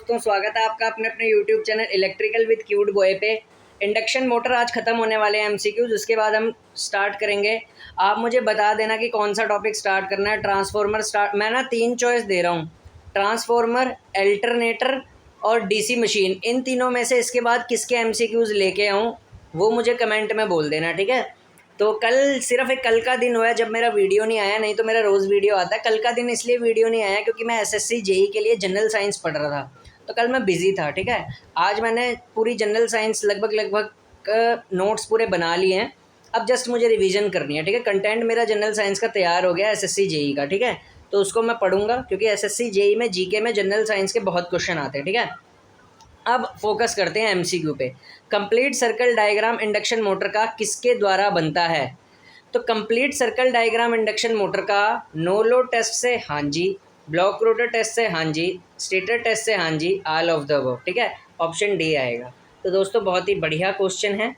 दोस्तों स्वागत है आपका अपने अपने YouTube channel electrical with cute boy पे। इंडक्शन मोटर आज ख़त्म होने वाले हैं एमसीक्यूज, उसके बाद हम स्टार्ट करेंगे। आप मुझे बता देना कि कौन सा टॉपिक स्टार्ट करना है। ट्रांसफॉर्मर स्टार्ट, मैं ना 3 चॉइस दे रहा हूँ, ट्रांसफॉर्मर, अल्टरनेटर और डीसी मशीन। इन तीनों में से इसके बाद किसके एमसीक्यूज लेके आऊँ वो मुझे कमेंट में बोल देना, ठीक है। तो कल सिर्फ एक कल का दिन हुआ है जब मेरा वीडियो नहीं आया, नहीं तो मेरा रोज़ वीडियो आता है। कल का दिन इसलिए वीडियो नहीं आया क्योंकि मैं एसएससी जेई के लिए जनरल साइंस पढ़ रहा था, तो कल मैं बिज़ी था, ठीक है। आज मैंने पूरी जनरल साइंस लगभग नोट्स पूरे बना लिए हैं। अब जस्ट मुझे रिवीजन करनी है, ठीक है। कंटेंट मेरा जनरल साइंस का तैयार हो गया एसएससी जेई का, ठीक है। तो उसको मैं पढ़ूंगा क्योंकि एसएससी जेई में जीके में जनरल साइंस के बहुत क्वेश्चन आते हैं, ठीक है। अब फोकस करते हैं एमसीक्यू पे। Complete circle diagram induction motor का किसके द्वारा बनता है? तो complete circle diagram induction motor का नो लोड टेस्ट से हाँ जी, ब्लॉक रोटर टेस्ट से हाँ जी, स्टेटर टेस्ट से हाँ जी, ऑल ऑफ द अबव, ठीक है। ऑप्शन डी आएगा। तो दोस्तों बहुत ही बढ़िया क्वेश्चन है।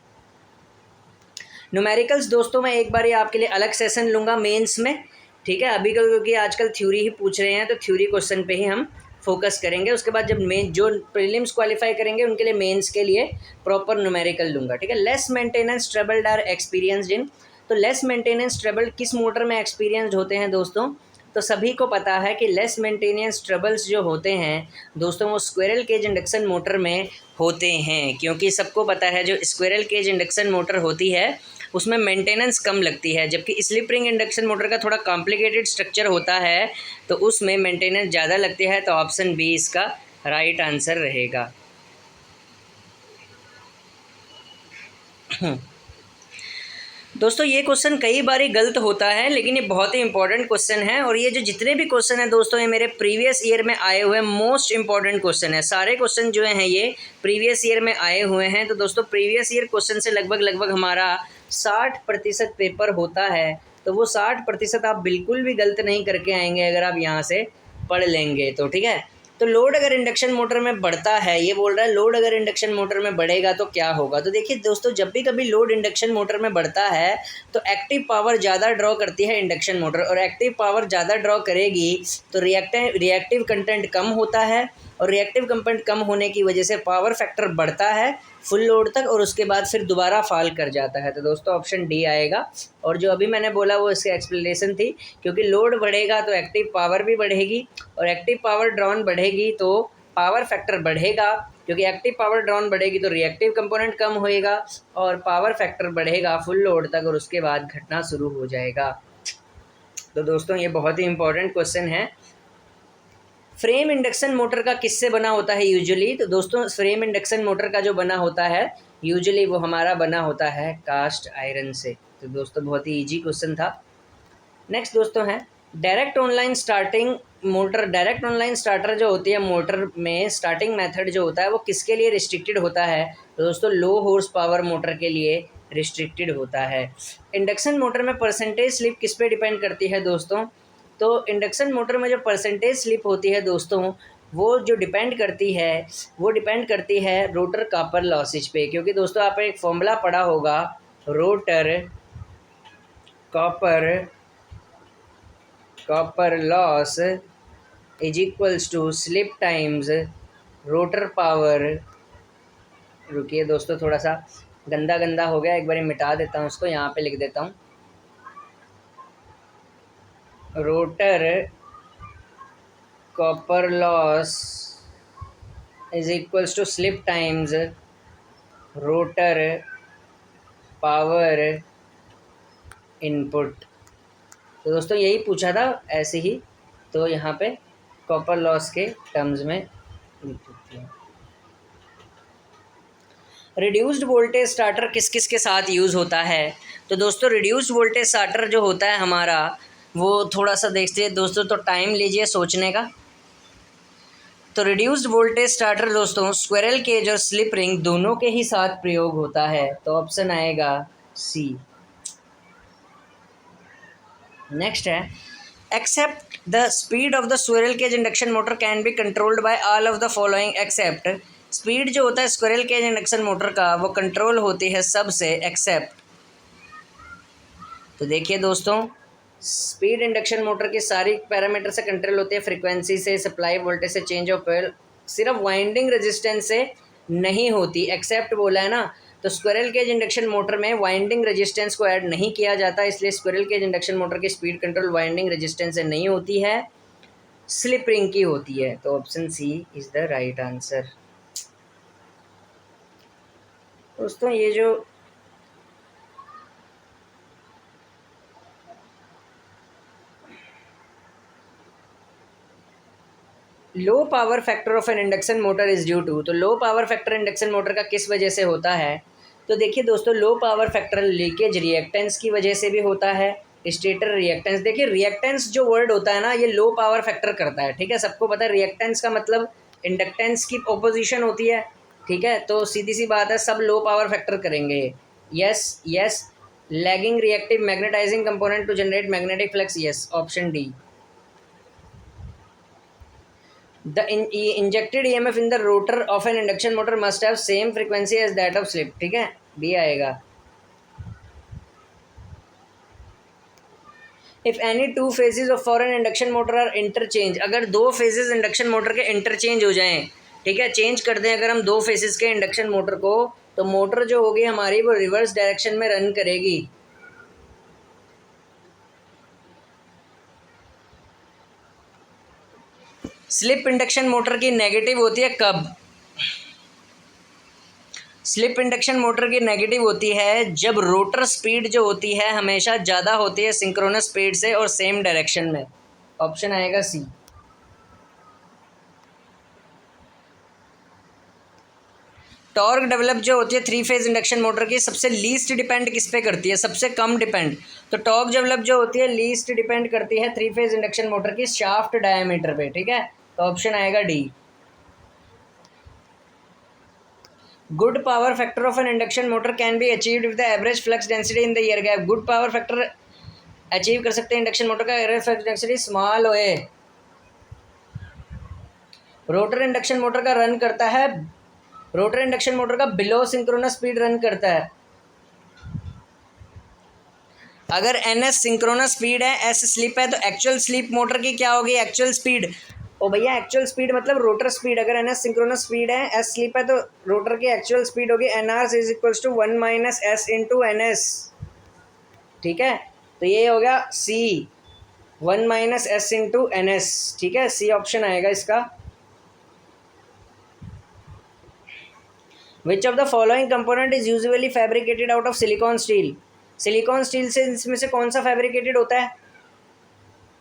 न्यूमेरिकल्स दोस्तों मैं एक बार आपके लिए अलग सेशन लूँगा मेंस में, ठीक है। अभी क्योंकि आजकल थ्योरी ही पूछ रहे हैं तो थ्योरी क्वेश्चन पे ही हम फोकस करेंगे। उसके बाद जब मेन जो प्रीलिम्स क्वालिफाई करेंगे उनके लिए मेंस के लिए प्रॉपर न्यूमेरिकल लूँगा, ठीक है। Less maintenance troubled are experienced in. तो लेस मेंटेनेंस ट्रबल किस मोटर में एक्सपीरियंस्ड होते हैं दोस्तों? तो सभी को पता है कि लेस मेंटेनेंस ट्रबल्स जो होते हैं दोस्तों वो स्क्विरल केज इंडक्शन मोटर में होते हैं, क्योंकि सबको पता है जो स्क्विरल केज इंडक्शन मोटर होती है उसमें मेंटेनेंस कम लगती है, जबकि स्लिप रिंग इंडक्शन मोटर का थोड़ा कॉम्प्लिकेटेड स्ट्रक्चर होता है तो उसमें मेंटेनेंस ज़्यादा लगती है। तो ऑप्शन बी इसका राइट आंसर रहेगा। दोस्तों ये क्वेश्चन कई बार गलत होता है लेकिन ये बहुत ही इंपॉर्टेंट क्वेश्चन है, और ये जो जितने भी क्वेश्चन हैं दोस्तों ये मेरे प्रीवियस ईयर में आए हुए मोस्ट इंपॉर्टेंट क्वेश्चन है। सारे क्वेश्चन जो हैं ये प्रीवियस ईयर में आए हुए हैं। तो दोस्तों प्रीवियस ईयर क्वेश्चन से लगभग हमारा 60% पेपर होता है, तो वो 60% आप बिल्कुल भी गलत नहीं करके आएंगे अगर आप यहाँ से पढ़ लेंगे तो, ठीक है। तो लोड अगर इंडक्शन मोटर में बढ़ता है, ये बोल रहा है लोड अगर इंडक्शन मोटर में बढ़ेगा तो क्या होगा। तो देखिए दोस्तों जब भी कभी लोड इंडक्शन मोटर में बढ़ता है तो एक्टिव पावर ज़्यादा ड्रॉ करती है इंडक्शन मोटर, और एक्टिव पावर ज़्यादा ड्रॉ करेगी तो रिएक्टिव कंटेंट कम होता है, और रिएक्टिव कंटेंट कम होने की वजह से पावर फैक्टर बढ़ता है फुल लोड तक, और उसके बाद फिर दोबारा फॉल कर जाता है। तो दोस्तों ऑप्शन डी आएगा। और जो अभी मैंने बोला वो इसकी एक्सप्लेनेशन थी, क्योंकि लोड बढ़ेगा तो एक्टिव पावर भी बढ़ेगी, और एक्टिव पावर ड्रॉन बढ़ेगी तो पावर फैक्टर बढ़ेगा, क्योंकि एक्टिव पावर ड्रॉन बढ़ेगी तो रिएक्टिव कंपोनेंट कम होएगा और पावर फैक्टर बढ़ेगा फुल लोड तक, और उसके बाद घटना शुरू हो जाएगा। तो दोस्तों ये बहुत ही इंपॉर्टेंट क्वेश्चन है। फ्रेम इंडक्शन मोटर का किससे बना होता है यूजुअली? तो दोस्तों फ्रेम इंडक्शन मोटर का जो बना होता है यूजुअली वो हमारा बना होता है कास्ट आयरन से। तो दोस्तों बहुत ही इजी क्वेश्चन था। नेक्स्ट दोस्तों है direct online starting motor. Direct online starter जो होती है मोटर में स्टार्टिंग मेथड जो होता है वो किसके लिए रिस्ट्रिक्टेड होता है? तो दोस्तों लो हॉर्स पावर मोटर के लिए रिस्ट्रिक्टेड होता है। इंडक्शन मोटर में परसेंटेज स्लिप किस पे डिपेंड करती है दोस्तों? तो इंडक्शन मोटर में जो परसेंटेज स्लिप होती है दोस्तों वो जो डिपेंड करती है रोटर कॉपर लॉसेज पे, क्योंकि दोस्तों आपने एक फॉर्मूला पढ़ा होगा, rotor copper loss is equals to slip times rotor power. रुकिए दोस्तों थोड़ा सा गंदा हो गया, एक बार मिटा देता हूँ उसको, यहाँ पे लिख देता हूँ। Rotor copper loss is equals to slip times rotor power input. तो दोस्तों यही पूछा था ऐसे ही, तो यहाँ पे कॉपर लॉस के टर्म्स में लिख देते हैं। रिड्यूस्ड वोल्टेज स्टार्टर किस किस के साथ यूज़ होता है? तो दोस्तों रिड्यूस्ड वोल्टेज स्टार्टर जो होता है हमारा वो थोड़ा सा देखते हैं दोस्तों, तो टाइम लीजिए सोचने का। तो रिड्यूस्ड वोल्टेज स्टार्टर दोस्तों स्क्विरल केज और स्लिप रिंग दोनों के ही साथ प्रयोग होता है। तो ऑप्शन आएगा सी। नेक्स्ट है except the speed of the squirrel cage induction motor can be controlled by all of the following except. Speed जो होता है स्क्विरल केज इंडक्शन मोटर का वो कंट्रोल होती है सबसे एक्सेप्ट। तो देखिए दोस्तों स्पीड इंडक्शन मोटर की सारी पैरामीटर से कंट्रोल होती है, फ्रीक्वेंसी से, सप्लाई वोल्टेज से, चेंज ऑफ ऑयल सिर्फ वाइंडिंग रेजिस्टेंस से नहीं होती, एक्सेप्ट बोला है ना। तो स्क्विरल केज इंडक्शन मोटर में वाइंडिंग रेजिस्टेंस को ऐड नहीं किया जाता, इसलिए स्क्विरल केज इंडक्शन मोटर की स्पीड कंट्रोल वाइंडिंग रेजिस्टेंस से नहीं होती है, स्लिप रिंग की होती है। तो option C is the right answer. दोस्तों ये जो low power factor of an induction motor is due to, तो low power factor induction motor का किस वजह से होता है? तो देखिए दोस्तों, low power factor leakage reactance की वजह से भी होता है। स्टेटर रिएक्टेंस, देखिए रिएक्टेंस जो वर्ड होता है ना, ये लो पावर फैक्टर करता है, ठीक है। सबको पता है रिएक्टेंस का मतलब इंडक्टेंस की ओपोजिशन होती है, ठीक है। तो सीधी सी बात है, सब लो पावर फैक्टर करेंगे। Yes yes. Lagging reactive magnetizing component to generate magnetic flux, yes, option D. The injected EMF in the rotor of an induction motor must have same frequency as that of slip, ठीक है, D आएगा। If any two phases of for an induction motor are interchange, अगर दो phases induction motor के interchange हो जाएं, ठीक है, चेंज कर दें अगर हम दो phases के इंडक्शन मोटर को, तो मोटर जो होगी हमारी वो रिवर्स डायरेक्शन में रन करेगी। स्लिप इंडक्शन मोटर की नेगेटिव होती है कब? स्लिप इंडक्शन मोटर की नेगेटिव होती है जब रोटर स्पीड जो होती है हमेशा ज़्यादा होती है सिंक्रोनस स्पीड से और सेम डायरेक्शन में। ऑप्शन आएगा सी। टॉर्क डेवलप जो होती है थ्री फेज इंडक्शन मोटर की सबसे लीस्ट डिपेंड किस पे करती है? सबसे कम डिपेंड। तो टॉर्क डेवलप जो होती है लीस्ट डिपेंड करती है थ्री फेज इंडक्शन मोटर की शाफ्ट डायमीटर पे, ठीक है। तो ऑप्शन आएगा D. Good power factor of an induction motor can be achieved with the average flux density in the air gap. Good power factor achieve कर सकते हैं induction motor का एवरेज फ्लक्स डेंसिटी स्मॉल होए। Rotor induction motor का run करता है, rotor induction motor का below synchronous speed run करता है। अगर ns सिंक्रोनस स्पीड है, s स्लिप है, तो एक्चुअल स्लिप मोटर की क्या होगी? Actual speed. ओ भैया, एक्चुअल स्पीड मतलब रोटर स्पीड। अगर ns सिंक्रोनस स्पीड है, s स्लिप है, तो रोटर की एक्चुअल स्पीड होगी nr is equals to 1 minus s into ns, ठीक है। तो ये हो गया c, 1 minus s into ns, ठीक है, सी ऑप्शन आएगा इसका। Which of the following component is usually fabricated out of silicon steel? Silicon steel से इसमें से कौन सा फैब्रिकेटेड होता है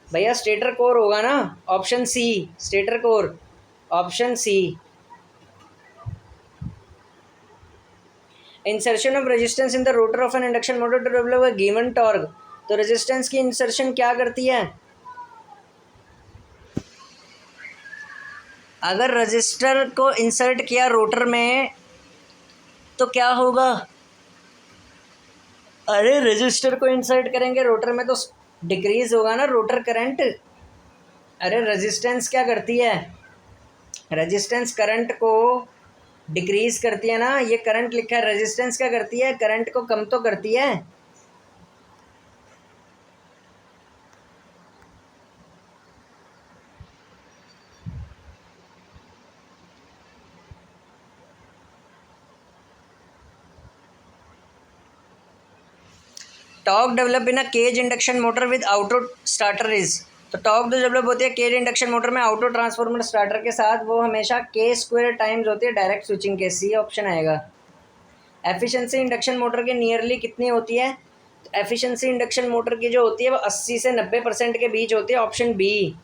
भैया? स्टेटर कोर होगा ना, option C, stator core, option C. Insertion of resistance in the rotor of an induction motor to develop a given torque, तो रेजिस्टेंस की इंसर्शन क्या करती है? अगर रजिस्टर को इंसर्ट किया रोटर में तो क्या होगा? अरे रजिस्टर को इंसर्ट करेंगे रोटर में तो डिक्रीज होगा ना रोटर करंट। अरे रेजिस्टेंस क्या करती है? रेजिस्टेंस करंट को डिक्रीज करती है ना, ये करंट लिखा है, रेजिस्टेंस क्या करती है? करंट को कम तो करती है। Torque develop in a cage induction motor with auto starter is, तो टॉर्क जो डेवलप होती है केज इंडक्शन मोटर में ऑटो ट्रांसफॉर्मर स्टार्टर के साथ, वो हमेशा के स्क्वायर टाइम्स होती है डायरेक्ट स्विचिंग के, सी ऑप्शन आएगा। एफिशिएंसी इंडक्शन मोटर के नियरली कितनी होती है? तो एफिशिएंसी इंडक्शन मोटर की जो होती है वो 80 से 90% के बीच होती है, ऑप्शन बी,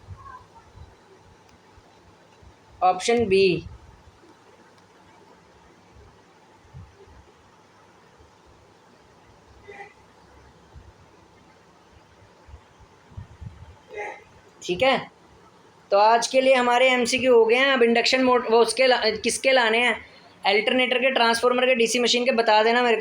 ऑप्शन बी। ठीक है, तो आज के लिए हमारे एमसीक्यू हो गए हैं। अब इंडक्शन मोटर वो उसके किसके लाने हैं? अल्टरनेटर के, ट्रांसफार्मर के, डीसी मशीन के, बता देना मेरे को।